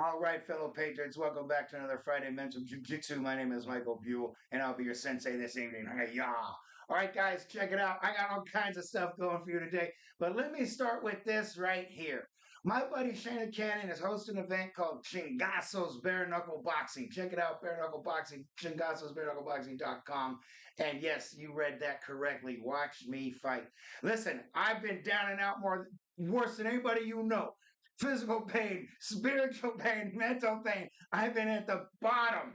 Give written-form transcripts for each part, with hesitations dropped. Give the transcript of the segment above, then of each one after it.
All right, fellow patriots, welcome back to another Friday Mental Jiu-Jitsu. My name is Michael Buell, and I'll be your sensei this evening. Hey-ya! All right, guys, check it out. I got all kinds of stuff going for you today, but let me start with this right here. My buddy Shana Cannon is hosting an event called Chingaso's Bare Knuckle Boxing. Check it out, Bare Knuckle Boxing, chingasosbareknuckleboxing.com. And yes, you read that correctly. Watch me fight. Listen, I've been down and out worse than anybody you know. Physical pain, spiritual pain, mental pain. I've been at the bottom.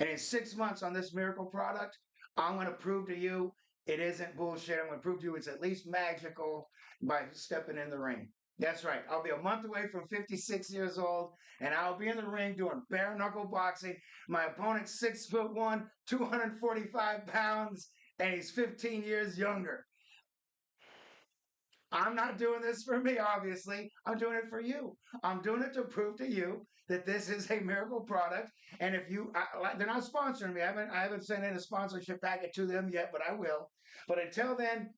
And in 6 months on this miracle product, I'm going to prove to you it isn't bullshit. I'm going to prove to you it's at least magical by stepping in the ring. That's right. I'll be a month away from 56 years old, and I'll be in the ring doing bare knuckle boxing. My opponent's 6'1", 245 pounds, and he's 15 years younger. I'm not doing this for me, obviously. I'm doing it for you. I'm doing it to prove to you that this is a miracle product. And if they're not sponsoring me. I haven't sent in a sponsorship packet to them yet, but I will. But until then,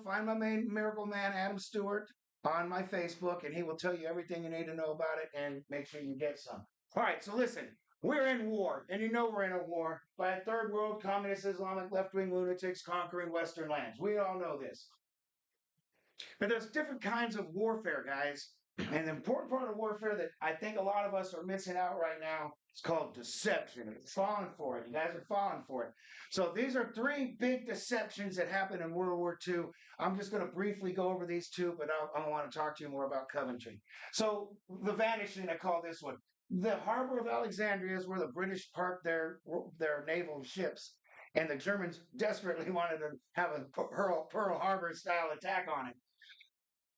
find my main miracle man, Adam Stewart, on my Facebook, and he will tell you everything you need to know about it and make sure you get some. All right, so listen. We're in war, and you know we're in a war by a third world communist Islamic left-wing lunatics conquering Western lands. We all know this. But there's different kinds of warfare, guys. And the important part of warfare that I think a lot of us are missing out right now is called deception. It's falling for it. You guys are falling for it. So these are three big deceptions that happened in World War II. I'm just going to briefly go over these two, but I want to talk to you more about Coventry. So the vanishing, I call this one. The harbor of Alexandria is where the British parked their naval ships. And the Germans desperately wanted to have a Pearl Harbor style attack on it.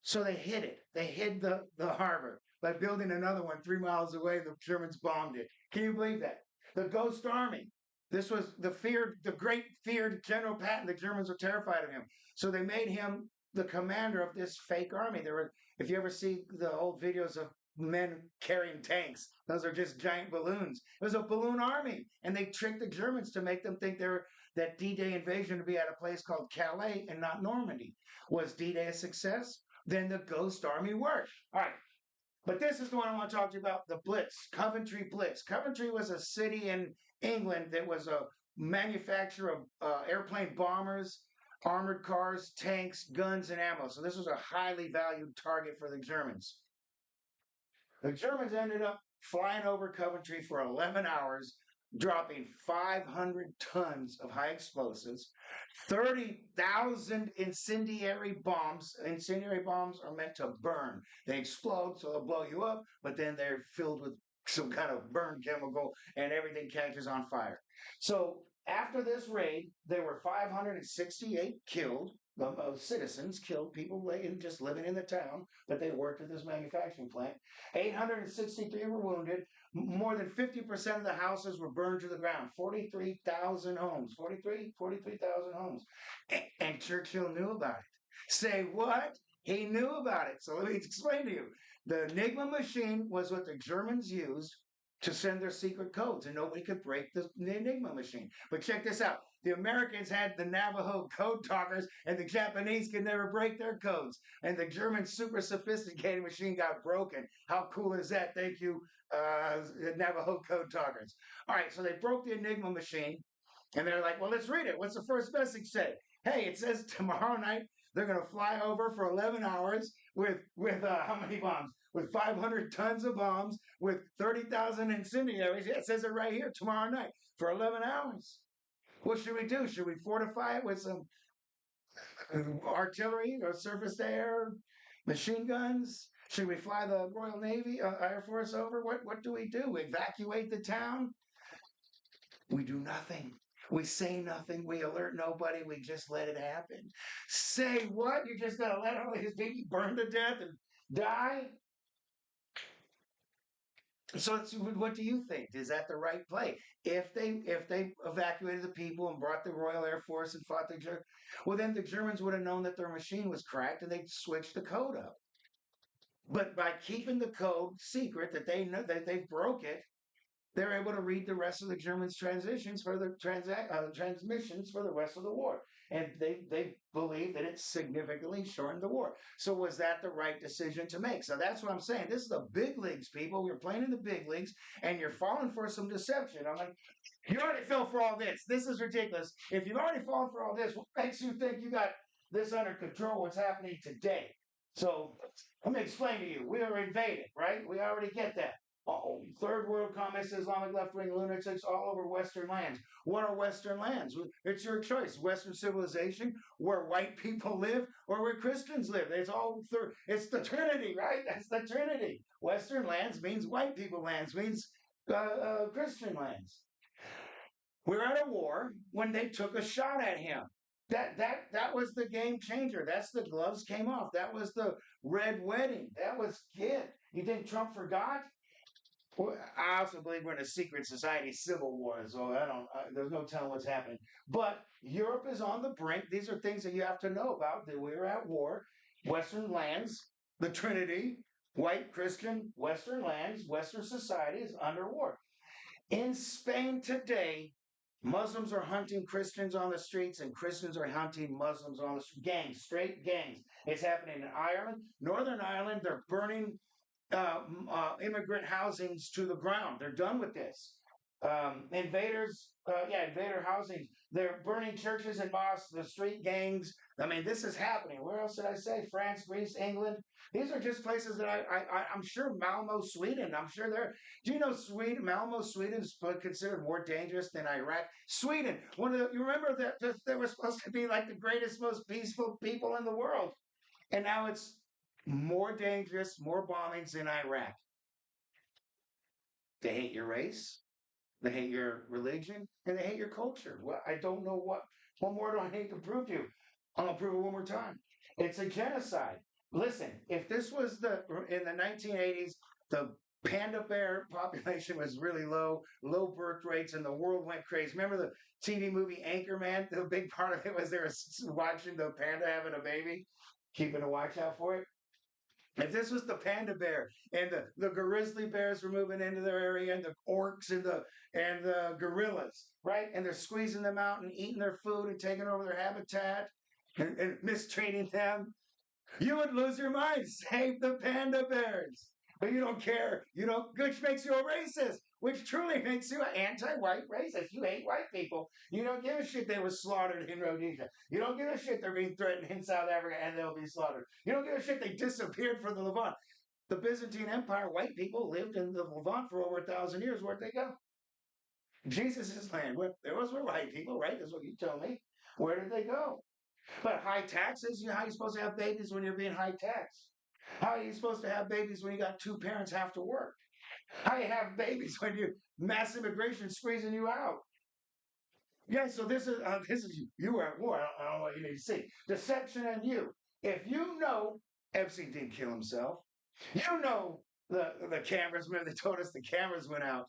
So they hid it. They hid the harbor by building another one 3 miles away. The Germans bombed it. Can you believe that? The Ghost Army. This was the great feared General Patton. The Germans were terrified of him. So they made him the commander of this fake army. If you ever see the old videos of men carrying tanks, those are just giant balloons. It was a balloon army. And they tricked the Germans to make them think that D-Day invasion would be at a place called Calais and not Normandy. Was D-Day a success? Then the Ghost Army worked. All right. But this is the one I want to talk to you about, the Blitz, Coventry Blitz. Coventry was a city in England that was a manufacturer of airplane bombers, armored cars, tanks, guns, and ammo. So this was a highly valued target for the Germans. The Germans ended up flying over Coventry for 11 hours, dropping 500 tons of high explosives, 30,000 incendiary bombs. Incendiary bombs are meant to burn. They explode, so they'll blow you up, but then they're filled with some kind of burn chemical, and everything catches on fire. So after this raid, there were 568 killed. Citizens killed, people just living in the town, but they worked at this manufacturing plant. 863 were wounded. More than 50% of the houses were burned to the ground. 43,000 homes. 43,000 homes. And Churchill knew about it. Say what? He knew about it. So let me explain to you. The Enigma machine was what the Germans used to send their secret codes, and nobody could break the Enigma machine. But check this out. The Americans had the Navajo code talkers, and the Japanese could never break their codes. And the German super sophisticated machine got broken. How cool is that? Thank you, Navajo code talkers. All right, so they broke the Enigma machine, and they're like, well, let's read it. What's the first message say? Hey, it says tomorrow night they're going to fly over for 11 hours with how many bombs? With 500 tons of bombs, with 30,000 incendiaries. It says it right here, tomorrow night, for 11 hours. What should we do? Should we fortify it with some artillery or surface to air machine guns? Should we fly the Royal Navy, Air Force over? What do? We evacuate the town? We do nothing. We say nothing. We alert nobody. We just let it happen. Say what? You're just going to let all these people burn to death and die? So what do you think? Is that the right play? If they evacuated the people and brought the Royal Air Force and fought the Germans, well, then the Germans would have known that their machine was cracked and they'd switch the code up. But by keeping the code secret, that they know that they broke it, they're able to read the rest of the Germans' transmissions for the rest of the war. and they believe that it significantly shortened the war. So was that the right decision to make? So that's what I'm saying. This is the big leagues, people. We're playing in the big leagues, and you're falling for some deception. I'm like, you already fell for all this. This is ridiculous. If you've already fallen for all this, what makes you think you got this under control? What's happening today? So let me explain to you. We are invaded, right? We already get that. Oh, third world communists, Islamic left wing lunatics all over Western lands. What are Western lands? It's your choice. Western civilization, where white people live, or where Christians live. It's all third. It's the Trinity, right? That's the Trinity. Western lands means white people lands, means Christian lands. We're at a war when they took a shot at him. That was the game changer. That's the gloves came off. That was the red wedding. That was it. You think Trump forgot? Well, I also believe we're in a secret society civil war, so I don't. There's no telling what's happening. But Europe is on the brink. These are things that you have to know about. That we're at war. Western lands, the Trinity, white Christian, Western lands, Western society is under war. In Spain today, Muslims are hunting Christians on the streets, and Christians are hunting Muslims on the streets. Gangs, straight gangs. It's happening in Ireland, Northern Ireland. They're burning immigrant housings to the ground. They're done with this. Invader housings. They're burning churches and mosques, the street gangs. I mean, this is happening. Where else did I say? France, Greece, England. These are just places that I'm sure Malmo, Sweden. I'm sure they're. Do you know Sweden? Malmo, Sweden is considered more dangerous than Iraq. Sweden, you remember that they were supposed to be like the greatest, most peaceful people in the world, and now it's more dangerous, more bombings in Iraq. They hate your race, they hate your religion, and they hate your culture. Well, I don't know what more do I need to prove to you? I'm gonna prove it one more time. It's a genocide. Listen, if this was in the 1980s, the panda bear population was really low birth rates, and the world went crazy. Remember the TV movie Anchorman? The big part of it was they were watching the panda having a baby, keeping a watch out for it. If this was the panda bear and the grizzly bears were moving into their area and the orcs and the gorillas, right? And they're squeezing them out and eating their food and taking over their habitat and mistreating them, you would lose your mind. Save the panda bears. But you don't care. You don't, which makes you a racist, which truly makes you an anti-white racist. You hate white people. You don't give a shit they were slaughtered in Rhodesia. You don't give a shit they're being threatened in South Africa and they'll be slaughtered. You don't give a shit they disappeared from the Levant. The Byzantine Empire, white people lived in the Levant for over 1,000 years. Where'd they go? Jesus' land. There was white people, right? That's what you tell me. Where did they go? But high taxes, how are you supposed to have babies when you're being high taxed? How are you supposed to have babies when you got two parents have to work? How do you have babies when you mass immigration squeezing you out? Yeah, so this is you were at war. I don't know what you need to see. Deception and you. If you know Epstein didn't kill himself, you know the cameras. Remember they told us the cameras went out.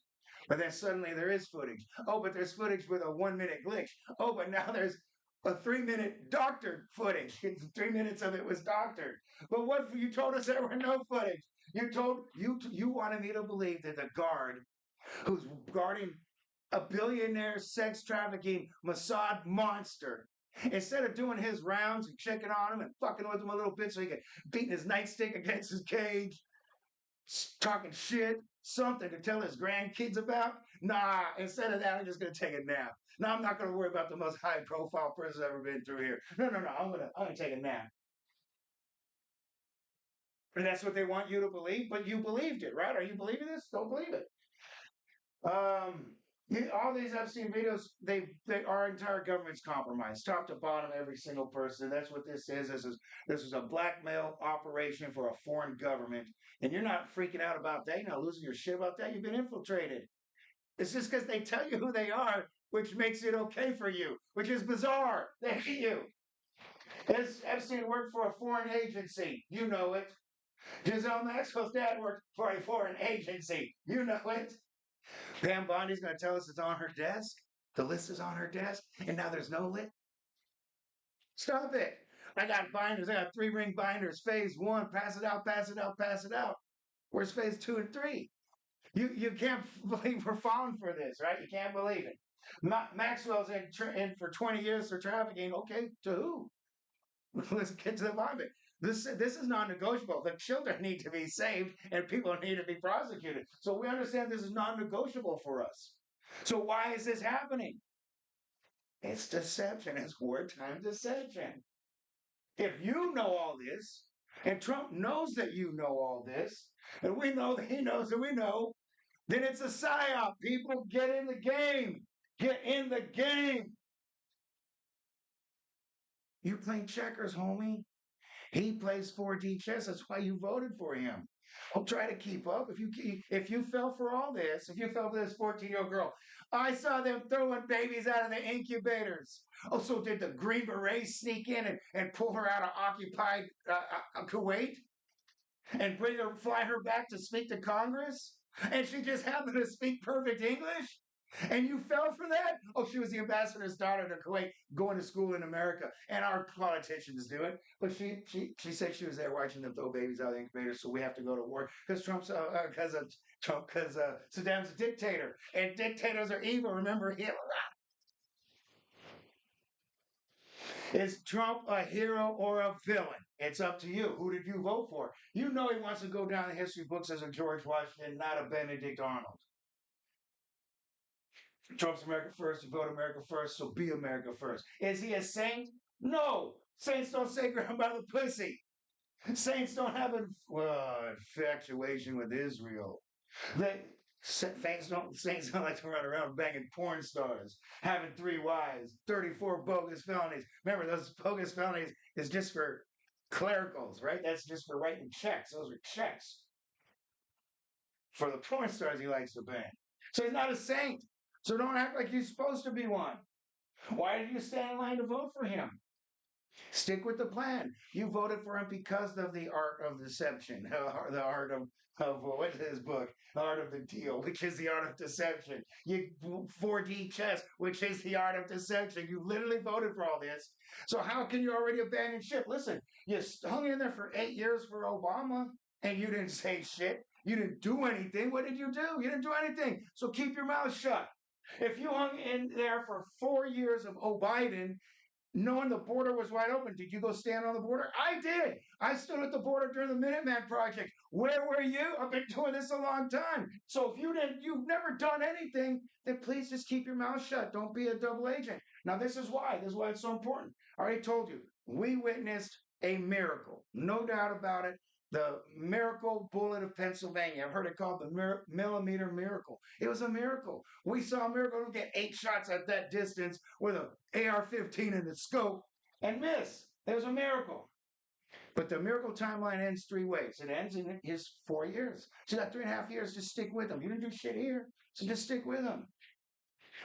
But then suddenly there is footage. Oh, but there's footage with a 1 minute glitch. Oh, but now there's a 3 minute doctored footage. 3 minutes of it was doctored. But what you told us there were no footage. You wanted me to believe that the guard who's guarding a billionaire sex trafficking Mossad monster, instead of doing his rounds and checking on him and fucking with him a little bit so he could beat his nightstick against his cage, talking shit, something to tell his grandkids about. Nah, instead of that, I'm just gonna take a nap. No, I'm not gonna worry about the most high profile person I've ever been through here. No. I'm gonna take a nap. And that's what they want you to believe, but you believed it, right? Are you believing this? Don't believe it. All these Epstein videos, our entire government's compromised, top to bottom, every single person. That's what this is. This is a blackmail operation for a foreign government, and you're not freaking out about that. You're not losing your shit about that. You've been infiltrated. It's just because they tell you who they are, which makes it okay for you, which is bizarre. They hate you. Epstein worked for a foreign agency. You know it. Giselle Maxwell's dad worked for a foreign agency. You know it. Pam Bondi's going to tell us it's on her desk. The list is on her desk, and now there's no list. Stop it. I got binders. I got 3-ring binders. Phase 1. Pass it out, pass it out, pass it out. Where's phase 2 and 3? You can't believe we're falling for this, right? You can't believe it. Maxwell's in for 20 years for trafficking. Okay, to who? Let's get to the bottom of it. This is non-negotiable. The children need to be saved, and people need to be prosecuted. So we understand this is non-negotiable for us. So why is this happening? It's deception. It's wartime deception. If you know all this, and Trump knows that you know all this, and we know that he knows that we know, then it's a psyop. People, get in the game. Get in the game. You playing checkers, homie. He plays 4D chess. That's why you voted for him. I'll try to keep up. If you fell for all this, if you fell for this 14-year-old girl, I saw them throwing babies out of the incubators. Oh, so did the Green Berets sneak in and pull her out of occupied Kuwait and fly her back to speak to Congress? And she just happened to speak perfect English? And you fell for that? Oh, she was the ambassador's daughter to Kuwait, going to school in America, and our politicians do it. But she said she was there watching them throw babies out of the incubator, so we have to go to war because Saddam's a dictator, and dictators are evil. Remember Hitler? Is Trump a hero or a villain? It's up to you. Who did you vote for? You know he wants to go down the history books as a George Washington, not a Benedict Arnold. Trump's America first, you vote America first, so be America first. Is he a saint? No. Saints don't say grab by the pussy. Saints don't have an infatuation with Israel. Saints don't like to run around banging porn stars, having 3 wives, 34 bogus felonies. Remember, those bogus felonies is just for clericals, right? That's just for writing checks. Those are checks for the porn stars he likes to bang. So he's not a saint. So don't act like you're supposed to be one. Why did you stand in line to vote for him? Stick with the plan. You voted for him because of the art of deception, the art of what is his book? The Art of the Deal, which is the art of deception. You 4D chess, which is the art of deception. You literally voted for all this. So how can you already abandon ship? Listen, you hung in there for 8 years for Obama, and you didn't say shit. You didn't do anything. What did you do? You didn't do anything. So keep your mouth shut. If you hung in there for 4 years of Biden, knowing the border was wide open, did you go stand on the border? I did. I stood at the border during the Minuteman Project. Where were you? I've been doing this a long time. So if you've never done anything, then please just keep your mouth shut. Don't be a double agent. Now, this is why. This is why it's so important. I already told you. We witnessed a miracle. No doubt about it. The miracle bullet of Pennsylvania. I've heard it called the millimeter miracle. It was a miracle. We saw a miracle to get 8 shots at that distance with an AR-15 in the scope and miss. It was a miracle. But the miracle timeline ends 3 ways. It ends in his 4 years. So you got 3.5 years. Just stick with him. You didn't do shit here, so just stick with him.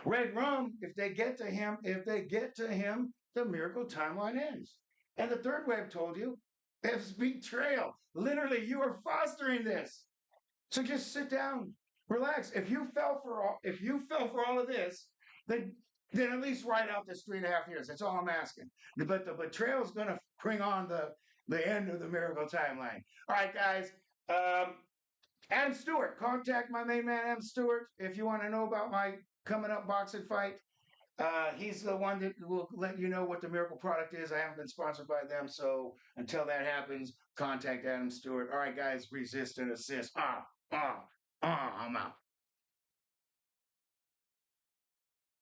Red rum. If they get to him, the miracle timeline ends. And the third way I've told you. It's betrayal. Literally, you are fostering this. So just sit down, relax. If you fell for all of this, then at least write out this 3.5 years. That's all I'm asking. But the betrayal is going to bring on the end of the miracle timeline. All right, guys. Adam Stewart. Contact my main man, Adam Stewart, if you want to know about my coming up boxing fight. He's the one that will let you know what the miracle product is. I haven't been sponsored by them, so until that happens, contact Adam Stewart. All right, guys, resist and assist. I'm out.